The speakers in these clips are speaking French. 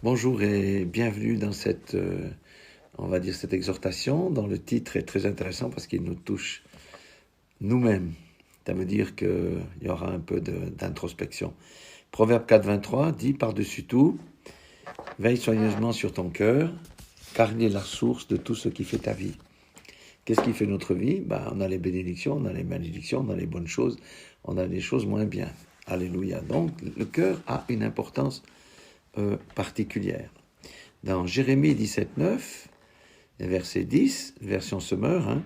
Bonjour et bienvenue dans cette, on va dire, cette exhortation dont le titre est très intéressant parce qu'il nous touche nous-mêmes. Ça veut dire qu'il y aura un peu d'introspection. Proverbe 4, 23 dit par-dessus tout, veille soigneusement sur ton cœur, car il est la source de tout ce qui fait ta vie. Qu'est-ce qui fait notre vie? On a les bénédictions, on a les malédictions, on a les bonnes choses, on a les choses moins bien. Alléluia. Donc le cœur a une importance particulière. Dans Jérémie 17, 9, verset 10, version Semeur,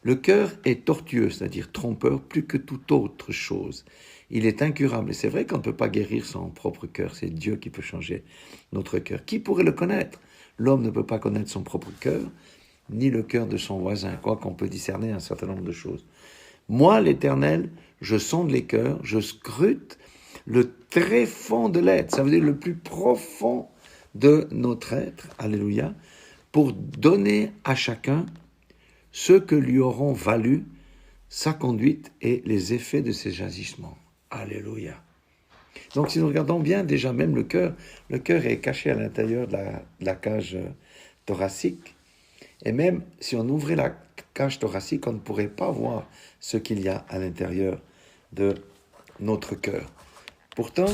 le cœur est tortueux, c'est-à-dire trompeur, plus que toute autre chose. Il est incurable. Et c'est vrai qu'on ne peut pas guérir son propre cœur. C'est Dieu qui peut changer notre cœur. Qui pourrait le connaître? L'homme ne peut pas connaître son propre cœur, ni le cœur de son voisin, quoiqu'on peut discerner un certain nombre de choses. Moi, l'Éternel, je sonde les cœurs, je scrute le très fond de l'être, ça veut dire le plus profond de notre être, alléluia, pour donner à chacun ce que lui auront valu sa conduite et les effets de ses agissements. Alléluia. Donc si nous regardons bien, déjà même le cœur est caché à l'intérieur de la cage thoracique, et même si on ouvrait la cage thoracique, on ne pourrait pas voir ce qu'il y a à l'intérieur de notre cœur. Pourtant,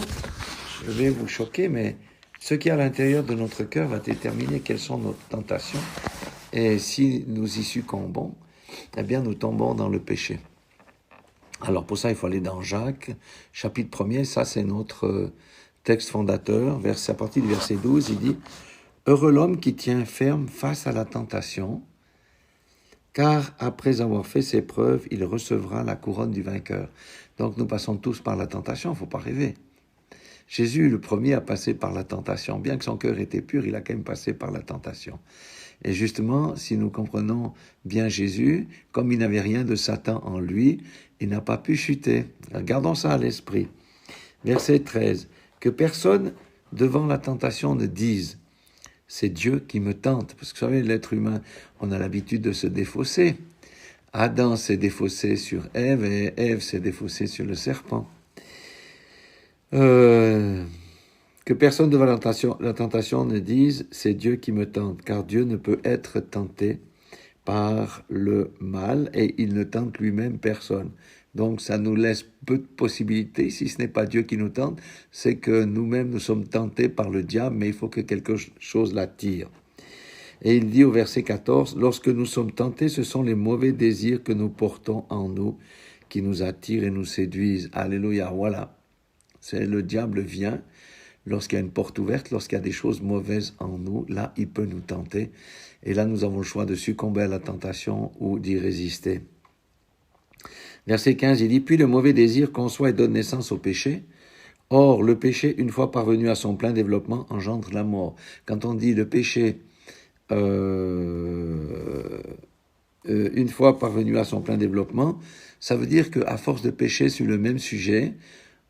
je vais vous choquer, mais ce qui est à l'intérieur de notre cœur va déterminer quelles sont nos tentations. Et si nous y succombons, eh bien nous tombons dans le péché. Alors pour ça, il faut aller dans Jacques, chapitre 1er, ça c'est notre texte fondateur, à partir du verset 12, il dit « Heureux l'homme qui tient ferme face à la tentation, car après avoir fait ses preuves, il recevra la couronne du vainqueur. » Donc nous passons tous par la tentation, il ne faut pas rêver. Jésus, le premier à passer par la tentation, bien que son cœur était pur, il a quand même passé par la tentation. Et justement, si nous comprenons bien Jésus, comme il n'avait rien de Satan en lui, il n'a pas pu chuter. Gardons ça à l'esprit. Verset 13. Que personne devant la tentation ne dise « c'est Dieu qui me tente ». Parce que vous savez, l'être humain, on a l'habitude de se défausser. Adam s'est défaussé sur Ève et Ève s'est défaussée sur le serpent. Que personne devant la tentation ne dise « c'est Dieu qui me tente », car Dieu ne peut être tenté par le mal et il ne tente lui-même personne. Donc ça nous laisse peu de possibilités. Si ce n'est pas Dieu qui nous tente, c'est que nous-mêmes nous sommes tentés par le diable, mais il faut que quelque chose l'attire. Et il dit au verset 14, « Lorsque nous sommes tentés, ce sont les mauvais désirs que nous portons en nous qui nous attirent et nous séduisent. » Alléluia, voilà. C'est le diable vient lorsqu'il y a une porte ouverte, lorsqu'il y a des choses mauvaises en nous, là, il peut nous tenter. Et là, nous avons le choix de succomber à la tentation ou d'y résister. Verset 15, il dit « Puis le mauvais désir conçoit et donne naissance au péché. Or, le péché, une fois parvenu à son plein développement, engendre la mort. » Quand on dit le péché, une fois parvenu à son plein développement, ça veut dire qu'à force de pécher sur le même sujet,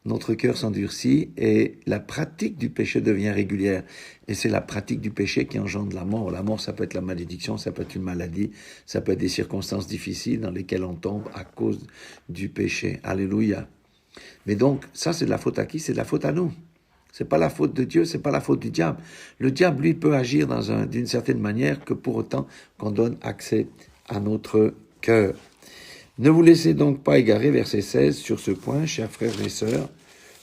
notre cœur s'endurcit et la pratique du péché devient régulière. Et c'est la pratique du péché qui engendre la mort. La mort, ça peut être la malédiction, ça peut être une maladie, ça peut être des circonstances difficiles dans lesquelles on tombe à cause du péché. Alléluia. Mais donc, ça, c'est de la faute à qui? C'est de la faute à nous. C'est pas la faute de Dieu, c'est pas la faute du diable. Le diable, lui, peut agir d'une certaine manière que pour autant qu'on donne accès à notre cœur. Ne vous laissez donc pas égarer, verset 16, sur ce point, chers frères et sœurs.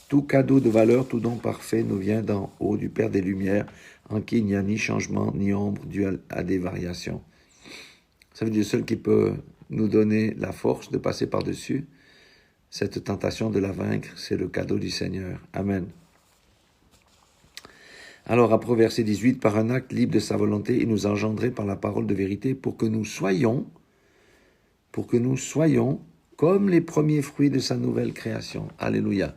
Tout cadeau de valeur, tout don parfait nous vient d'en haut, du Père des Lumières, en qui il n'y a ni changement, ni ombre, dû à des variations. Ça veut dire le seul qui peut nous donner la force de passer par-dessus cette tentation de la vaincre, c'est le cadeau du Seigneur. Amen. Alors après verset 18, par un acte libre de sa volonté, il nous a engendrés par la parole de vérité pour que nous soyons comme les premiers fruits de sa nouvelle création. Alléluia.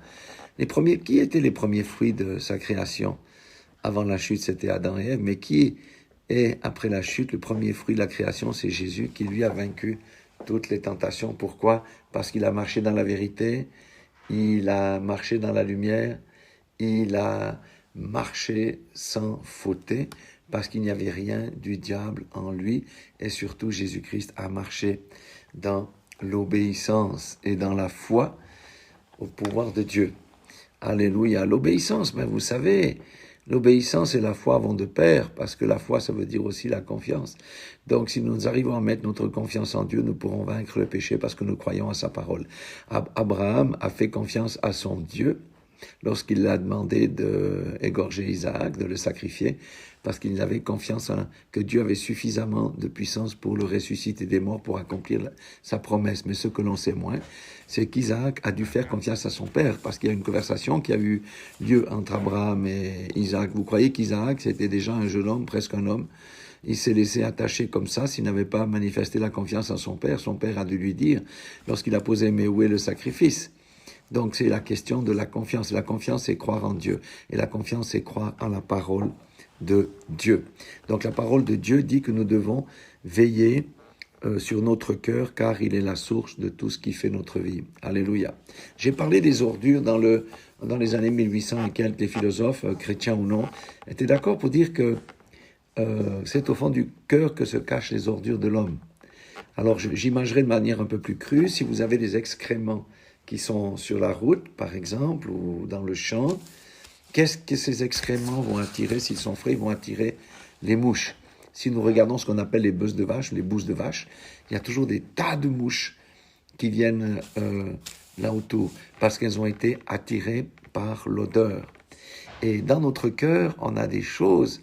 Qui étaient les premiers fruits de sa création? Avant la chute, c'était Adam et Ève, mais qui est, après la chute, le premier fruit de la création? C'est Jésus qui, lui, a vaincu toutes les tentations. Pourquoi? Parce qu'il a marché dans la vérité, il a marché dans la lumière, il a marché sans fauter, parce qu'il n'y avait rien du diable en lui, et surtout Jésus-Christ a marché dans l'obéissance et dans la foi au pouvoir de Dieu. Alléluia. L'obéissance, mais vous savez, L'obéissance et la foi vont de pair, parce que la foi, ça veut dire aussi la confiance. Donc, si nous arrivons à mettre notre confiance en Dieu, nous pourrons vaincre le péché parce que nous croyons à sa parole. Abraham a fait confiance à son Dieu lorsqu'il l'a demandé d'égorger Isaac, de le sacrifier, parce qu'il avait confiance que Dieu avait suffisamment de puissance pour le ressusciter des morts, pour accomplir sa promesse. Mais ce que l'on sait moins, c'est qu'Isaac a dû faire confiance à son père, parce qu'il y a une conversation qui a eu lieu entre Abraham et Isaac. Vous croyez qu'Isaac, c'était déjà un jeune homme, presque un homme? Il s'est laissé attacher comme ça s'il n'avait pas manifesté la confiance à son père. Son père a dû lui dire, lorsqu'il a posé « Mais où est le sacrifice ?» Donc c'est la question de la confiance. La confiance, c'est croire en Dieu. Et la confiance, c'est croire en la parole de Dieu. Donc la parole de Dieu dit que nous devons veiller sur notre cœur, car il est la source de tout ce qui fait notre vie. Alléluia. J'ai parlé des ordures dans les années 1800 et quelques. Les philosophes, chrétiens ou non, étaient d'accord pour dire que c'est au fond du cœur que se cachent les ordures de l'homme. Alors j'imagerai de manière un peu plus crue, si vous avez des excréments qui sont sur la route, par exemple, ou dans le champ, qu'est-ce que ces excréments vont attirer? S'ils sont frais, ils vont attirer les mouches. Si nous regardons ce qu'on appelle les bousses de vache, il y a toujours des tas de mouches qui viennent là autour, parce qu'elles ont été attirées par l'odeur. Et dans notre cœur, on a des choses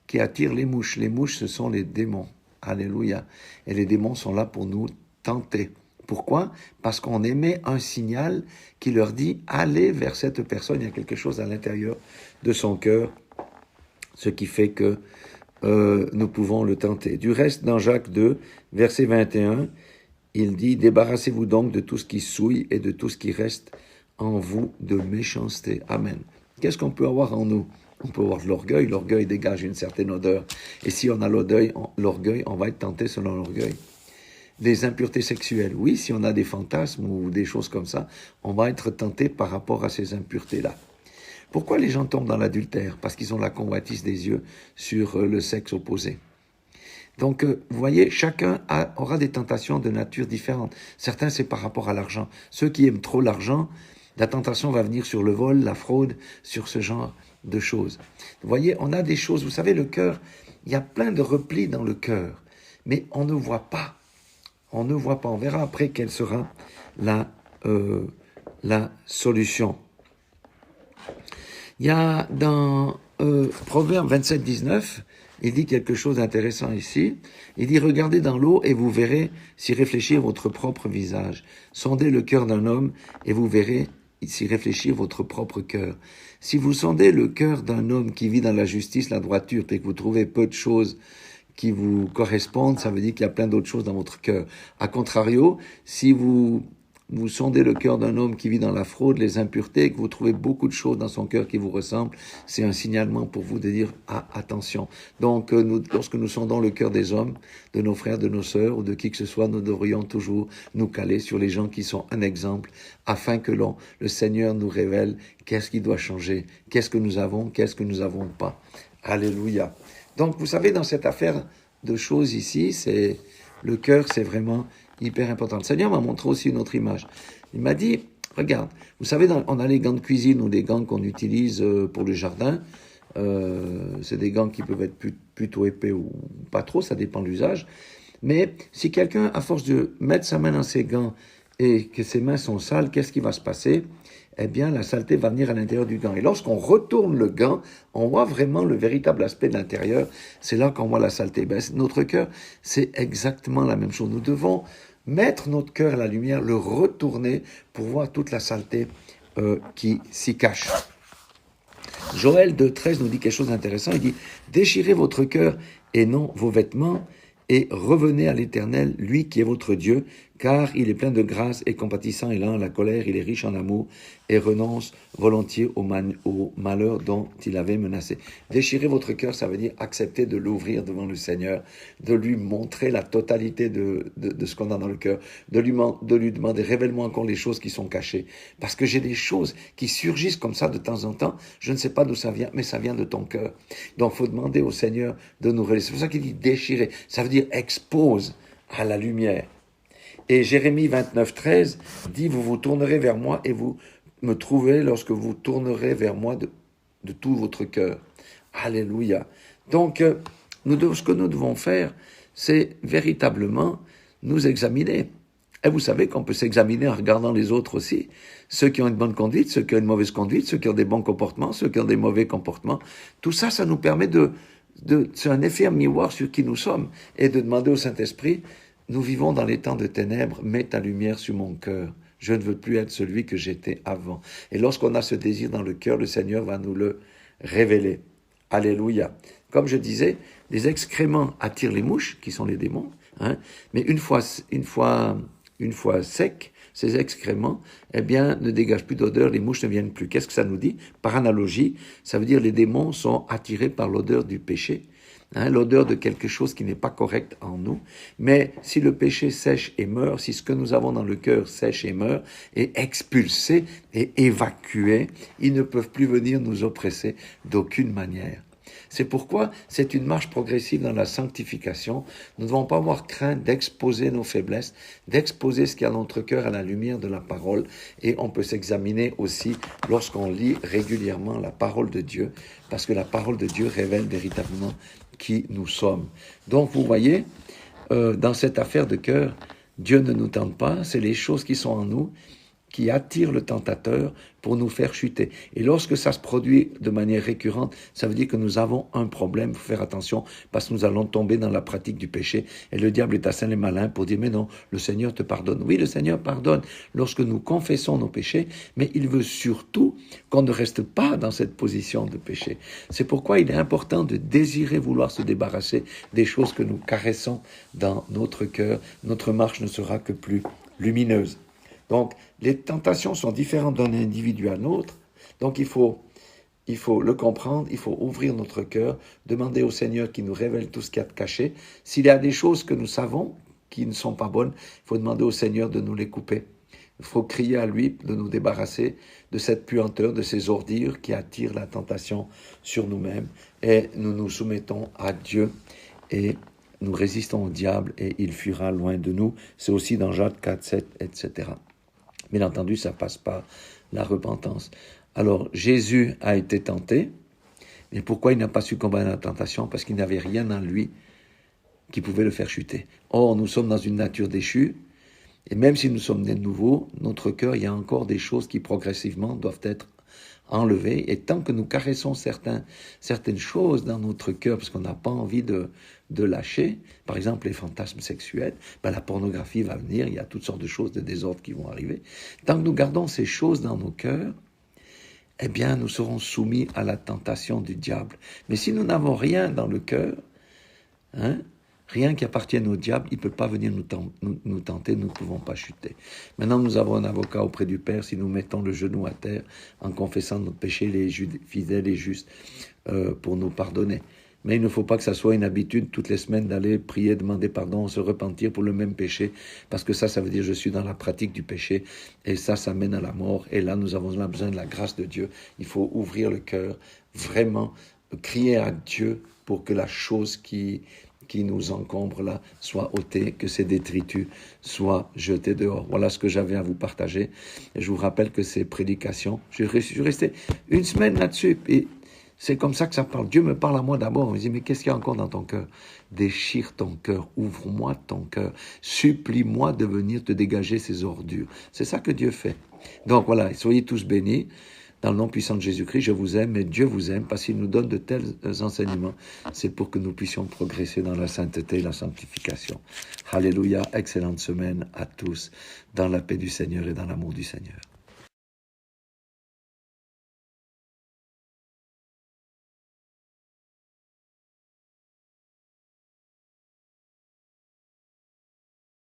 qui attirent les mouches. Les mouches, ce sont les démons. Alléluia. Et les démons sont là pour nous tenter. Pourquoi? Parce qu'on émet un signal qui leur dit « Allez vers cette personne ». Il y a quelque chose à l'intérieur de son cœur, ce qui fait que nous pouvons le tenter. Du reste, dans Jacques 2, verset 21, il dit « Débarrassez-vous donc de tout ce qui souille et de tout ce qui reste en vous de méchanceté. » Amen. Qu'est-ce qu'on peut avoir en nous? On peut avoir de l'orgueil. L'orgueil dégage une certaine odeur. Et si on a l'orgueil, on va être tenté selon l'orgueil. Des impuretés sexuelles. Oui, si on a des fantasmes ou des choses comme ça, on va être tenté par rapport à ces impuretés-là. Pourquoi les gens tombent dans l'adultère? Parce qu'ils ont la convoitise des yeux sur le sexe opposé. Donc, vous voyez, chacun aura des tentations de nature différente. Certains, c'est par rapport à l'argent. Ceux qui aiment trop l'argent, la tentation va venir sur le vol, la fraude, sur ce genre de choses. Vous voyez, on a des choses, vous savez, le cœur, il y a plein de replis dans le cœur, mais on ne voit pas. On ne voit pas. On verra après quelle sera la solution. Il y a dans Proverbe 27, 19, il dit quelque chose d'intéressant ici. Il dit « Regardez dans l'eau et vous verrez s'y réfléchir votre propre visage. Sondez le cœur d'un homme et vous verrez s'y réfléchir votre propre cœur. Si vous sondez le cœur d'un homme qui vit dans la justice, la droiture, et que vous trouvez peu de choses qui vous correspondent, ça veut dire qu'il y a plein d'autres choses dans votre cœur. A contrario, si vous sondez le cœur d'un homme qui vit dans la fraude, les impuretés, que vous trouvez beaucoup de choses dans son cœur qui vous ressemblent, c'est un signalement pour vous de dire « Ah, attention ». Donc, lorsque nous sondons le cœur des hommes, de nos frères, de nos sœurs ou de qui que ce soit, nous devrions toujours nous caler sur les gens qui sont un exemple, afin que le Seigneur nous révèle qu'est-ce qui doit changer, qu'est-ce que nous avons pas. Alléluia. Donc, vous savez, dans cette affaire de choses ici, le cœur, c'est vraiment hyper important. Le Seigneur m'a montré aussi une autre image. Il m'a dit, regarde, vous savez, on a les gants de cuisine ou les gants qu'on utilise pour le jardin. C'est des gants qui peuvent être plutôt épais ou pas trop, ça dépend de l'usage. Mais si quelqu'un, à force de mettre sa main dans ses gants et que ses mains sont sales, qu'est-ce qui va se passer? Eh bien, la saleté va venir à l'intérieur du gant. Et lorsqu'on retourne le gant, on voit vraiment le véritable aspect de l'intérieur. C'est là qu'on voit la saleté. Notre cœur, c'est exactement la même chose. Nous devons mettre notre cœur à la lumière, le retourner pour voir toute la saleté qui s'y cache. Joël 2,13 nous dit quelque chose d'intéressant. Il dit « Déchirez votre cœur et non vos vêtements, et revenez à l'Éternel, lui qui est votre Dieu, car il est plein de grâce et compatissant et lent à la colère, il est riche en amour et renonce volontiers au malheur dont il avait menacé. » Déchirer votre cœur, ça veut dire accepter de l'ouvrir devant le Seigneur, de lui montrer la totalité de ce qu'on a dans le cœur, de lui demander « Révèle-moi encore les choses qui sont cachées. » Parce que j'ai des choses qui surgissent comme ça de temps en temps, je ne sais pas d'où ça vient, mais ça vient de ton cœur. Donc il faut demander au Seigneur de nous révéler. C'est pour ça qu'il dit déchirer, ça veut dire expose à la lumière. Et Jérémie 29, 13 dit « Vous vous tournerez vers moi et vous me trouverez lorsque vous tournerez vers moi de tout votre cœur. » Alléluia. Donc, ce que nous devons faire, c'est véritablement nous examiner. Et vous savez qu'on peut s'examiner en regardant les autres aussi. Ceux qui ont une bonne conduite, ceux qui ont une mauvaise conduite, ceux qui ont des bons comportements, ceux qui ont des mauvais comportements. Tout ça, ça nous permet c'est un effet miroir sur qui nous sommes et de demander au Saint-Esprit, nous vivons dans les temps de ténèbres, mets ta lumière sur mon cœur. Je ne veux plus être celui que j'étais avant. Et lorsqu'on a ce désir dans le cœur, le Seigneur va nous le révéler. Alléluia. Comme je disais, les excréments attirent les mouches, qui sont les démons, hein, mais une fois secs, ces excréments, eh bien, ne dégagent plus d'odeur, les mouches ne viennent plus. Qu'est-ce que ça nous dit? Par analogie, ça veut dire les démons sont attirés par l'odeur du péché, hein, l'odeur de quelque chose qui n'est pas correct en nous. Mais si le péché sèche et meurt, si ce que nous avons dans le cœur sèche et meurt, et expulsé et évacué, ils ne peuvent plus venir nous oppresser d'aucune manière. C'est pourquoi c'est une marche progressive dans la sanctification. Nous ne devons pas avoir crainte d'exposer nos faiblesses, d'exposer ce qu'il y a dans notre cœur à la lumière de la parole. Et on peut s'examiner aussi lorsqu'on lit régulièrement la parole de Dieu, parce que la parole de Dieu révèle véritablement qui nous sommes. Donc vous voyez, dans cette affaire de cœur, Dieu ne nous tente pas, c'est les choses qui sont en nous qui attirent le tentateur pour nous faire chuter. Et lorsque ça se produit de manière récurrente, ça veut dire que nous avons un problème. Il faut faire attention parce que nous allons tomber dans la pratique du péché. Et le diable est assez malin pour dire, mais non, le Seigneur te pardonne. Oui, le Seigneur pardonne lorsque nous confessons nos péchés, mais il veut surtout qu'on ne reste pas dans cette position de péché. C'est pourquoi il est important de désirer vouloir se débarrasser des choses que nous caressons dans notre cœur. Notre marche ne sera que plus lumineuse. Donc, les tentations sont différentes d'un individu à l'autre. Donc, il faut le comprendre, il faut ouvrir notre cœur, demander au Seigneur qui nous révèle tout ce qu'il y a de caché. S'il y a des choses que nous savons qui ne sont pas bonnes, il faut demander au Seigneur de nous les couper. Il faut crier à lui de nous débarrasser de cette puanteur, de ces ordures qui attirent la tentation sur nous-mêmes. Et nous nous soumettons à Dieu et nous résistons au diable et il fuira loin de nous. C'est aussi dans Jacques 4, 7, etc. Bien entendu, ça passe par la repentance. Alors, Jésus a été tenté. Et pourquoi il n'a pas su combattre la tentation? Parce qu'il n'avait rien en lui qui pouvait le faire chuter. Or, nous sommes dans une nature déchue. Et même si nous sommes nés de nouveau, notre cœur, il y a encore des choses qui progressivement doivent être enlevées. Et tant que nous caressons certaines choses dans notre cœur, parce qu'on n'a pas envie de lâcher, par exemple les fantasmes sexuels, la pornographie va venir, il y a toutes sortes de choses, de désordres qui vont arriver. Tant que nous gardons ces choses dans nos cœurs, eh bien nous serons soumis à la tentation du diable. Mais si nous n'avons rien dans le cœur, rien qui appartienne au diable, il ne peut pas venir nous tenter, nous ne pouvons pas chuter. Maintenant, nous avons un avocat auprès du Père, si nous mettons le genou à terre en confessant notre péché, il est fidèle et juste pour nous pardonner. Mais il ne faut pas que ça soit une habitude toutes les semaines d'aller prier, demander pardon, se repentir pour le même péché, parce que ça veut dire je suis dans la pratique du péché, et ça mène à la mort. Et là, nous avons besoin de la grâce de Dieu. Il faut ouvrir le cœur, vraiment crier à Dieu pour que la chose qui nous encombre là soit ôtée, que ces détritus soient jetés dehors. Voilà ce que j'avais à vous partager. Et je vous rappelle que ces prédications, je suis resté une semaine là-dessus, et c'est comme ça que ça parle. Dieu me parle à moi d'abord. Il me dit, mais qu'est-ce qu'il y a encore dans ton cœur? Déchire ton cœur, ouvre-moi ton cœur, supplie-moi de venir te dégager ces ordures. C'est ça que Dieu fait. Donc voilà, soyez tous bénis. Dans le nom puissant de Jésus-Christ, je vous aime, et Dieu vous aime, parce qu'il nous donne de tels enseignements. C'est pour que nous puissions progresser dans la sainteté et la sanctification. Alléluia, excellente semaine à tous, dans la paix du Seigneur et dans l'amour du Seigneur.